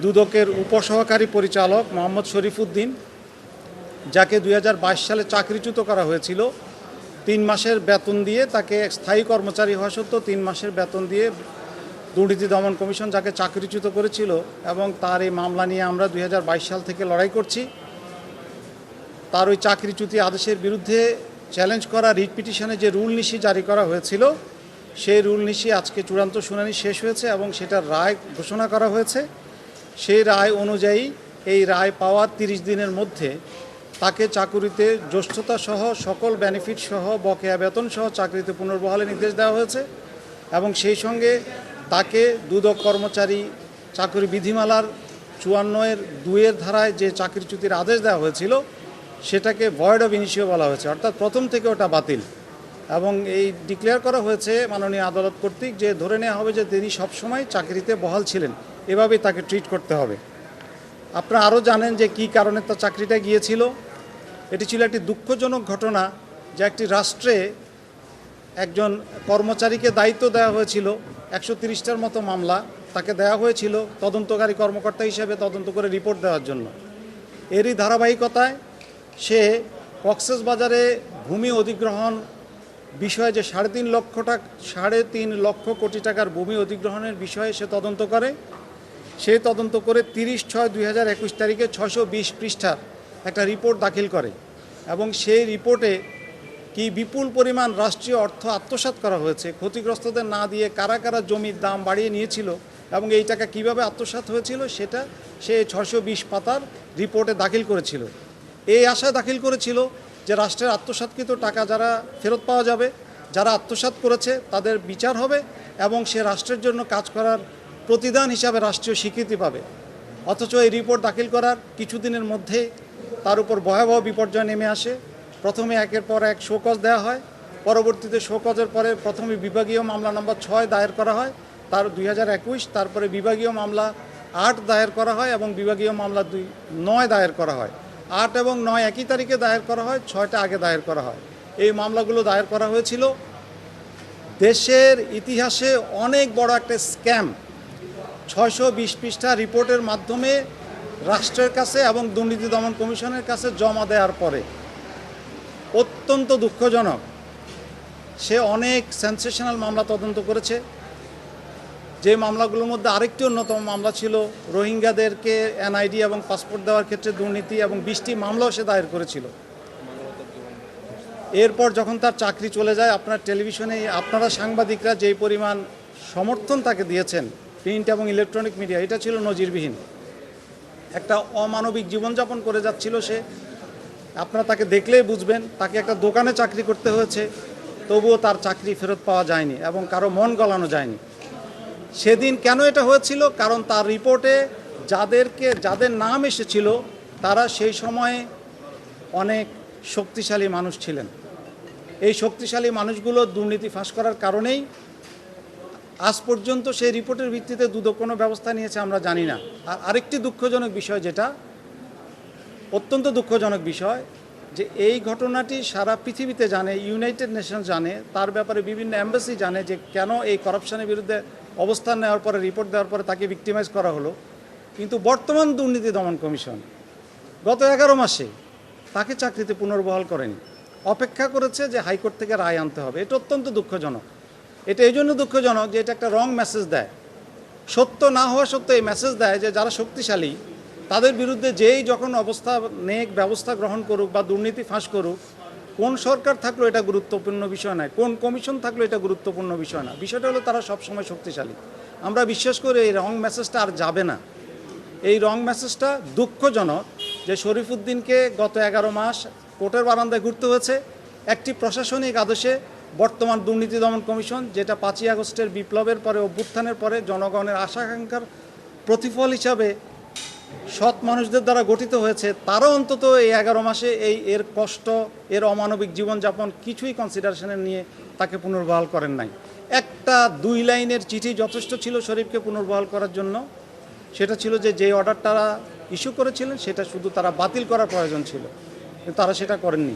দুদকের উপসহকারী পরিচালক মোহাম্মদ শরীফউদ্দিন, যাকে 2022 সালে চাকরিচ্যুত করা হয়েছিল 3 মাসের বেতন দিয়ে, তাকে স্থায়ী কর্মচারী হওয়া সত্ত্বেও 3 মাসের বেতন দিয়ে দুর্নীতি দমন কমিশন যাকে চাকরিচ্যুত করেছিল, এবং তার এই মামলা নিয়ে আমরা 2022 সাল থেকে লড়াই করছি। তার ওই চাকরিচ্যুতি আদেশের বিরুদ্ধে চ্যালেঞ্জ করা রিট পিটিশনে যে রুল নিশি জারি করা হয়েছিল, সেই রুল নিশি আজকে চূড়ান্ত শুনানি শেষ হয়েছে এবং সেটার রায় ঘোষণা করা হয়েছে। সেই রায় অনুযায়ী এই রায় পাওয়ার 30 দিনের মধ্যে তাকে চাকুরিতে জ্যেষ্ঠতা সহ সকল বেনিফিট সহ বকেয়া বেতন সহ চাকরিতে পুনর্বহালের নির্দেশ দেওয়া হয়েছে, এবং সেই সঙ্গে তাকে দুদক কর্মচারী চাকরি বিধিমালার 54(2) ধারায় যে চাকরিচ্যুতির আদেশ দেওয়া হয়েছিল সেটাকে ভয়েড অফ ইনিশিও বলা হয়েছে, অর্থাৎ প্রথম থেকে ওটা বাতিল। এবং এই ডিক্লেয়ার করা হয়েছে মাননীয় আদালত কর্তৃক যে ধরে নেওয়া হবে যে তিনি সবসময় চাকরিতে বহাল ছিলেন, এভাবেই তাকে ট্রিট করতে হবে। আপনারা আরও জানেন যে কী কারণে তার চাকরিটা গিয়েছিল। এটি ছিল একটি দুঃখজনক ঘটনা যে একটি রাষ্ট্রে একজন কর্মচারীকে দায়িত্ব দেওয়া হয়েছিল, 130টার মতো মামলা তাকে দেওয়া হয়েছিল তদন্তকারী কর্মকর্তা হিসেবে তদন্ত করে রিপোর্ট দেওয়ার জন্য। এরই ধারাবাহিকতায় সে কক্সবাজারে ভূমি অধিগ্রহণ বিষয়ে যে 3.5 লক্ষ কোটি টাকার ভূমি অধিগ্রহণের বিষয়ে সে তদন্ত করে। সে তদন্ত করে 30/6/2021 তারিখে 620 পৃষ্ঠার একটা রিপোর্ট দাখিল করে, এবং সেই রিপোর্টে কি বিপুল পরিমাণ রাষ্ট্রীয় অর্থ আত্মসাৎ করা হয়েছে, ক্ষতিগ্রস্তদের না দিয়ে কারা কারা জমির দাম বাড়িয়ে নিয়েছিল এবং এই টাকা কিভাবে আত্মসাৎ হয়েছিল সেটা সে 620 পাতার রিপোর্টে দাখিল করেছিল। এই আশা দাখিল করেছিল যে রাষ্ট্রের আত্মসাৎকৃত টাকা যারা ফেরত পাওয়া যাবে, যারা আত্মসাৎ করেছে তাদের বিচার হবে এবং সে রাষ্ট্রের জন্য কাজ করার প্রতিদান হিসাবে রাষ্ট্রীয় স্বীকৃতি পাবে। অথচ এই রিপোর্ট দাখিল করার কিছুদিনের মধ্যে তার উপর ভয়াবহ বিপর্যয় নেমে আসে। প্রথমে একের পর এক শোকজ দেওয়া হয়, পরবর্তীতে শোকজের পরে প্রথমে বিভাগীয় মামলা নম্বর 6 দায়ের করা হয় তার 2021, তারপরে বিভাগীয় মামলা 8 দায়ের করা হয় এবং বিভাগীয় মামলা 9 দায়ের করা হয়। 8 এবং 9 একই তারিখে দায়ের করা হয়, 6টা আগে দায়ের করা হয়। এই মামলাগুলো দায়ের করা হয়েছিল দেশের ইতিহাসে অনেক বড় একটা স্ক্যাম 620 পৃষ্ঠা রিপোর্টের মাধ্যমে রাষ্ট্রের কাছে এবং দুর্নীতি দমন কমিশনের কাছে জমা দেওয়ার পরে। অত্যন্ত দুঃখজনক, সে অনেক সেন্সেশনাল মামলা তদন্ত করেছে। যে মামলাগুলোর মধ্যে আরেকটি অন্যতম মামলা ছিল রোহিঙ্গাদেরকে এনআইডি এবং পাসপোর্ট দেওয়ার ক্ষেত্রে দুর্নীতি, এবং 20টি মামলাও সে দায়ের করেছিল। এরপর যখন তার চাকরি চলে যায়, আপনার টেলিভিশনে আপনারা সাংবাদিকরা যেই পরিমাণ সমর্থন তাকে দিয়েছেন, প্রিন্ট এবং ইলেকট্রনিক মিডিয়া, এটা ছিল নজিরবিহীন। একটা অমানবিক জীবনযাপন করে যাচ্ছিল সে। আপনারা তাকে দেখলেই বুঝবেন, তাকে একটা দোকানে চাকরি করতে হয়েছে, তবুও তার চাকরি ফেরত পাওয়া যায়নি এবং কারো মন গলানো যায়নি। সেদিন কেন এটা হয়েছিল? কারণ তার রিপোর্টে যাদের নাম এসেছিল তারা সেই সময়ে অনেক শক্তিশালী মানুষ ছিলেন। এই শক্তিশালী মানুষগুলো দুর্নীতি ফাঁস করার কারণেই আজ পর্যন্ত সেই রিপোর্টের ভিত্তিতে দুদক কোনো ব্যবস্থা নিয়েছে আমরা জানি না। আর আরেকটি দুঃখজনক বিষয়, যেটা অত্যন্ত দুঃখজনক বিষয়, যে এই ঘটনাটি সারা পৃথিবীতে জানে, ইউনাইটেড নেশন জানে, তার ব্যাপারে বিভিন্ন এম্বাসি জানে যে কেন এই করাপশনের বিরুদ্ধে অবস্থান নেওয়ার পরে, রিপোর্ট দেওয়ার পরে তাকে ভিক্টিমাইজ করা হলো। কিন্তু বর্তমান দুর্নীতি দমন কমিশন গত 11 মাসে তাকে চাকরিতে পুনর্বহাল করেনি, অপেক্ষা করেছে যে হাইকোর্ট থেকে রায় আনতে হবে। এটা অত্যন্ত দুঃখজনক। এটা এই জন্য দুঃখজনক যে এটা একটা রং মেসেজ দেয়, সত্য না হওয়া সত্ত্বেও এই মেসেজ দেয় যে যারা শক্তিশালী তাদের বিরুদ্ধে যেই যখন ব্যবস্থা গ্রহণ করুক বা দুর্নীতি ফাঁস করুক, কোন সরকার থাকলো এটা গুরুত্বপূর্ণ বিষয় নয়, কোন কমিশন থাকলো এটা গুরুত্বপূর্ণ বিষয় না। বিষয়টা হলো তারা সবসময় শক্তিশালী। আমরা বিশ্বাস করি এই রং মেসেজটা আর যাবে না। এই রং মেসেজটা দুঃখজনক যে শরীফউদ্দিনকে গত 11 মাস কোর্টের বারান্দায় ঘুরতে হয়েছে একটি প্রশাসনিক আদেশে। বর্তমান দুর্নীতি দমন কমিশন, যেটা 5ই আগস্টের বিপ্লবের পরে, অভ্যুত্থানের পরে জনগণের আশা-আকাঙ্ক্ষার প্রতিফল হিসাবে সৎ মানুষদের দ্বারা গঠিত হয়েছে, তারা অন্তত এই 11 মাসে এর কষ্ট, এর অমানবিক জীবনযাপন কিছুই কনসিডারেশনে নিয়ে তাকে পুনর্বহাল করেন নাই। একটা 2 লাইনের চিঠি যথেষ্ট ছিল শরীফকে পুনর্বহাল করার জন্য। সেটা ছিল যে অর্ডারটা ইস্যু করেছিলেন সেটা শুধু তারা বাতিল করার প্রয়োজন ছিল, কিন্তু তারা সেটা করেননি।